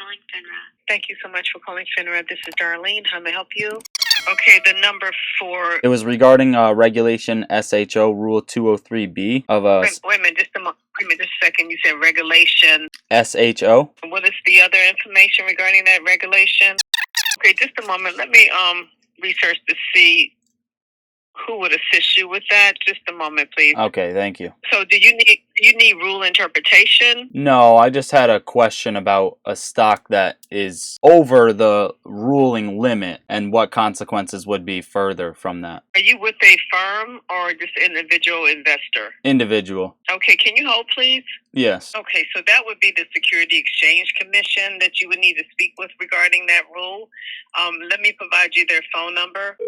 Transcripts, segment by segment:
calling FINRA. Thank you so much for calling FINRA. This is Darlene. How may I help you? Okay, the number for... It was regarding Regulation SHO Rule 203B of a... Wait a minute, just a second. You said regulation... SHO? What is the other information regarding that regulation? Okay, just a moment. Let me research to see who would assist you with that. Just a moment, please. Okay, thank you. So do you need rule interpretation? No, I just had a question about a stock that is over the ruling limit and what consequences would be further from that. Are you with a firm or just individual investor? Individual. Okay, can you hold, please? Yes. Okay, so that would be the Security Exchange Commission that you would need to speak with regarding that rule. Let me provide you their phone number.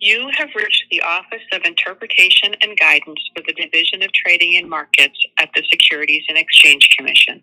You have reached the Office of Interpretation and Guidance for the Division of Trading and Markets at the Securities and Exchange Commission.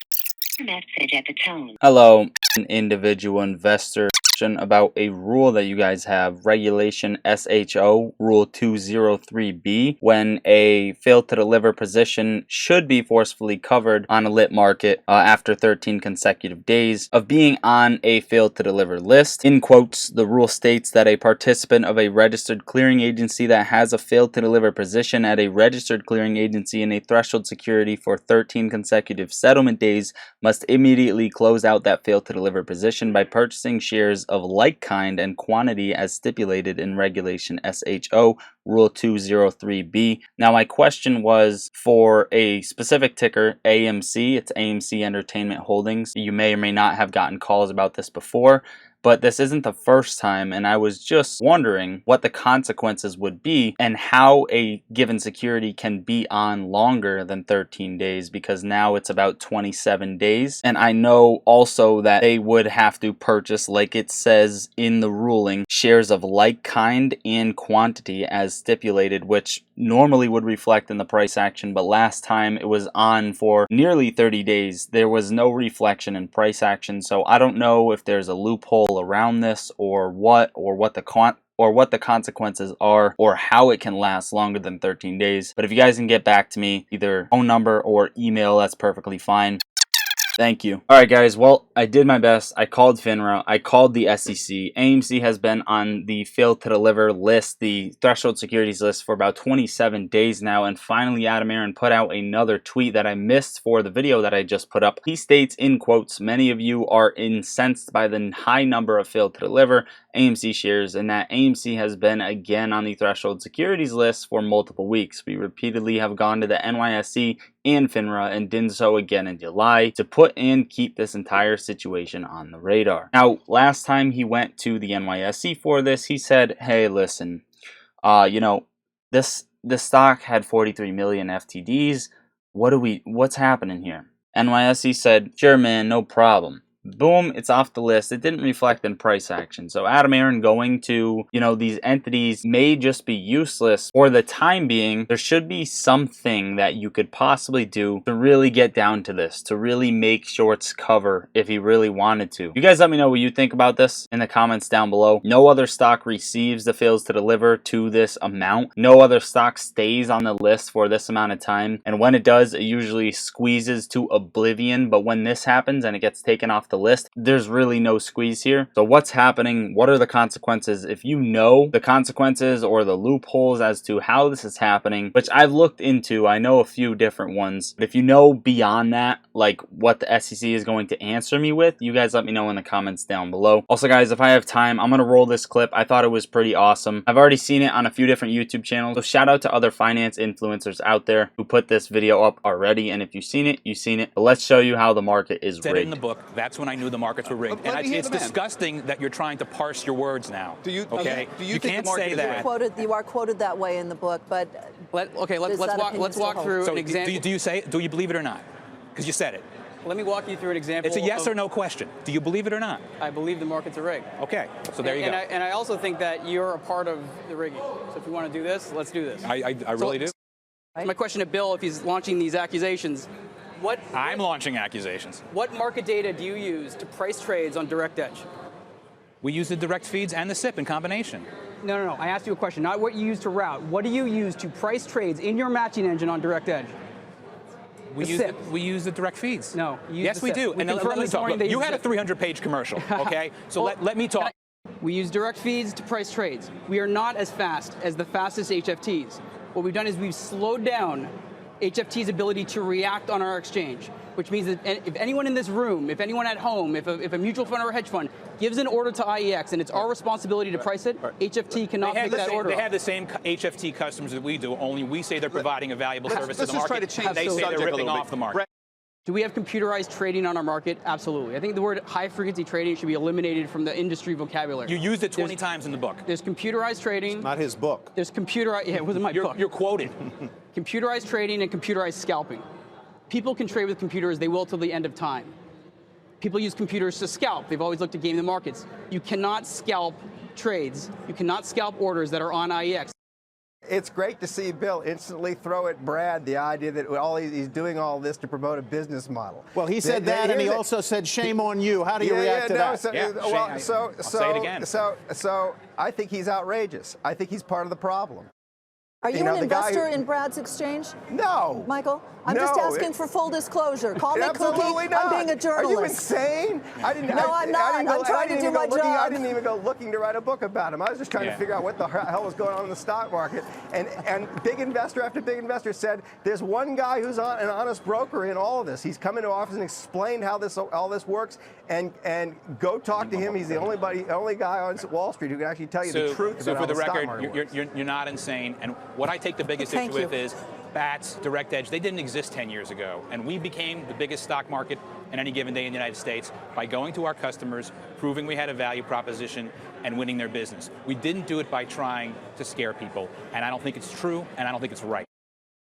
Message at the tone. Hello, an individual investor about a rule that you guys have, Regulation SHO Rule 203B, when a failed to deliver position should be forcefully covered on a lit market after 13 consecutive days of being on a failed to deliver list. In quotes, the rule states that a participant of a registered clearing agency that has a failed to deliver position at a registered clearing agency in a threshold security for 13 consecutive settlement days must immediately close out that failed to deliver position by purchasing shares of like kind and quantity as stipulated in Regulation SHO Rule 203B. Now my question was for a specific ticker, AMC. It's AMC Entertainment Holdings. You may or may not have gotten calls about this before, but this isn't the first time, and I was just wondering what the consequences would be and how a given security can be on longer than 13 days, because now it's about 27 days. And I know also that they would have to purchase, like it says in the ruling, shares of like kind and quantity as stipulated, which normally would reflect in the price action, but last time it was on for nearly 30 days. There was no reflection in price action, so I don't know if there's a loophole around this or what the consequences are or how it can last longer than 13 days. But if you guys can get back to me, either phone number or email, that's perfectly fine. Thank you. Alright guys, well, I did my best. I called FINRA. I called the SEC. AMC has been on the failed to deliver list, the threshold securities list, for about 27 days now, and finally Adam Aron put out another tweet that I missed for the video that I just put up. He states, in quotes, "Many of you are incensed by the high number of failed to deliver AMC shares, and that AMC has been again on the threshold securities list for multiple weeks. We repeatedly have gone to the NYSE and FINRA and did so again in July to put and keep this entire situation on the radar." Now, last time he went to the NYSE for this, he said, "Hey, listen, this stock had 43 million FTDs. What's happening here?" NYSE said, "Sure, man, no problem." Boom, it's off the list. It didn't reflect in price action. So Adam Aron going to, these entities may just be useless for the time being. There should be something that you could possibly do to really get down to this, to really make shorts cover if he really wanted to. You guys let me know what you think about this in the comments down below. No other stock receives the fails to deliver to this amount. No other stock stays on the list for this amount of time. And when it does, it usually squeezes to oblivion. But when this happens and it gets taken off the list, there's really no squeeze here. So what's happening? What are the consequences? If you know the consequences or the loopholes as to how this is happening, which I've looked into, I know a few different ones, but if you know beyond that, like what the SEC is going to answer me with, you guys let me know in the comments down below. Also guys, if I have time, I'm going to roll this clip. I thought it was pretty awesome. I've already seen it on a few different YouTube channels, so shout out to other finance influencers out there who put this video up already, and if you've seen it, you've seen it. But let's show you how the market is rigged. In the book, that's when I knew the markets were rigged. And it's disgusting that you're trying to parse your words now. Do you can't say that. You are quoted that way in the book, but let's walk through an example. Do you believe it or not? Because you said it. Let me walk you through an example. It's a yes or no question. Do you believe it or not? I believe the markets are rigged. Okay, so there you go. And I also think that you're a part of the rigging. So if you want to do this, let's do this. I really do. My question to Bill, if he's launching these accusations, I'm launching accusations. What market data do you use to price trades on Direct Edge? We use the direct feeds and the SIP in combination. No. I asked you a question, not what you use to route. What do you use to price trades in your matching engine on Direct Edge? We use the direct feeds. No. Yes, we do. And let me talk. Look, you had a 300-page commercial, okay? So let me talk. We use direct feeds to price trades. We are not as fast as the fastest HFTs. What we've done is we've slowed down HFT's ability to react on our exchange, which means that if anyone in this room, if anyone at home, if a mutual fund or a hedge fund gives an order to IEX and it's our responsibility to price it, HFT cannot pick that order. They have the same HFT customers that we do, only we say they're providing a valuable service to the market. Let's just try to change they say they're ripping off the market. Do we have computerized trading on our market? Absolutely. I think the word high-frequency trading should be eliminated from the industry vocabulary. You used it 20 times in the book. There's computerized trading. It's not his book. There's computerized, yeah, it wasn't my book. You're quoted. Computerized trading and computerized scalping. People can trade with computers, they will till the end of time. People use computers to scalp. They've always looked to game the markets. You cannot scalp trades. You cannot scalp orders that are on IEX. It's great to see Bill instantly throw at Brad the idea that he's doing all this to promote a business model. Well, he said that, and he also said, "Shame on you." How do you react to that? I'll say it again. So I think he's outrageous. I think he's part of the problem. Are you an investor in Brad's exchange? No. Michael? I'm just asking for full disclosure. Call me absolutely Cookie. not. I'm being a journalist. Are you insane? No, I'm not. I'm trying to do my job. I didn't even go looking to write a book about him. I was just trying to figure out what the hell was going on in the stock market. And big investor after big investor said, there's one guy who's an honest broker in all of this. He's come into office and explained how all this works. And go talk to him. He's the only guy on Wall Street who can actually tell you the truth about how the stock market works. You're not insane. And what I take the biggest issue with is BATS, Direct Edge, they didn't exist 10 years ago. And we became the biggest stock market in any given day in the United States by going to our customers, proving we had a value proposition, and winning their business. We didn't do it by trying to scare people. And I don't think it's true, and I don't think it's right.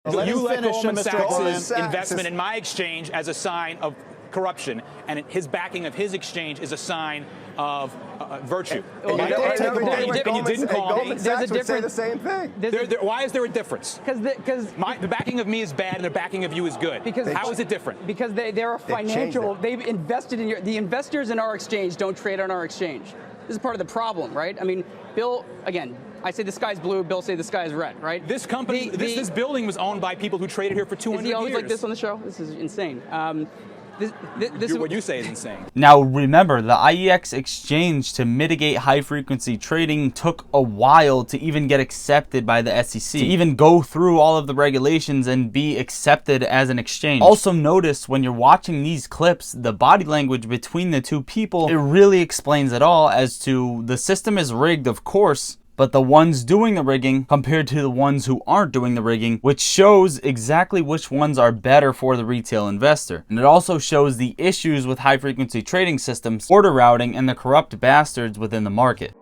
You let Goldman Sachs' investment in my exchange as a sign of corruption, and his backing of his exchange is a sign of virtue. And you didn't call me. There's a difference. Say the same thing. Why is there a difference? Because the backing of me is bad, and the backing of you is good. How is it different? Because they're a financial. They've invested in the investors in our exchange don't trade on our exchange. This is part of the problem, right? I mean, Bill, again, I say the sky's blue, Bill say the sky's red, right? This company, this building was owned by people who traded here for 200 years. Is he always like this on the show? This is insane. What you say is insane. Now remember, the IEX exchange to mitigate high-frequency trading took a while to even get accepted by the SEC, to even go through all of the regulations and be accepted as an exchange. Also notice when you're watching these clips, the body language between the two people, it really explains it all as to the system is rigged, of course, but the ones doing the rigging compared to the ones who aren't doing the rigging, which shows exactly which ones are better for the retail investor. And it also shows the issues with high frequency trading systems, order routing, and the corrupt bastards within the market.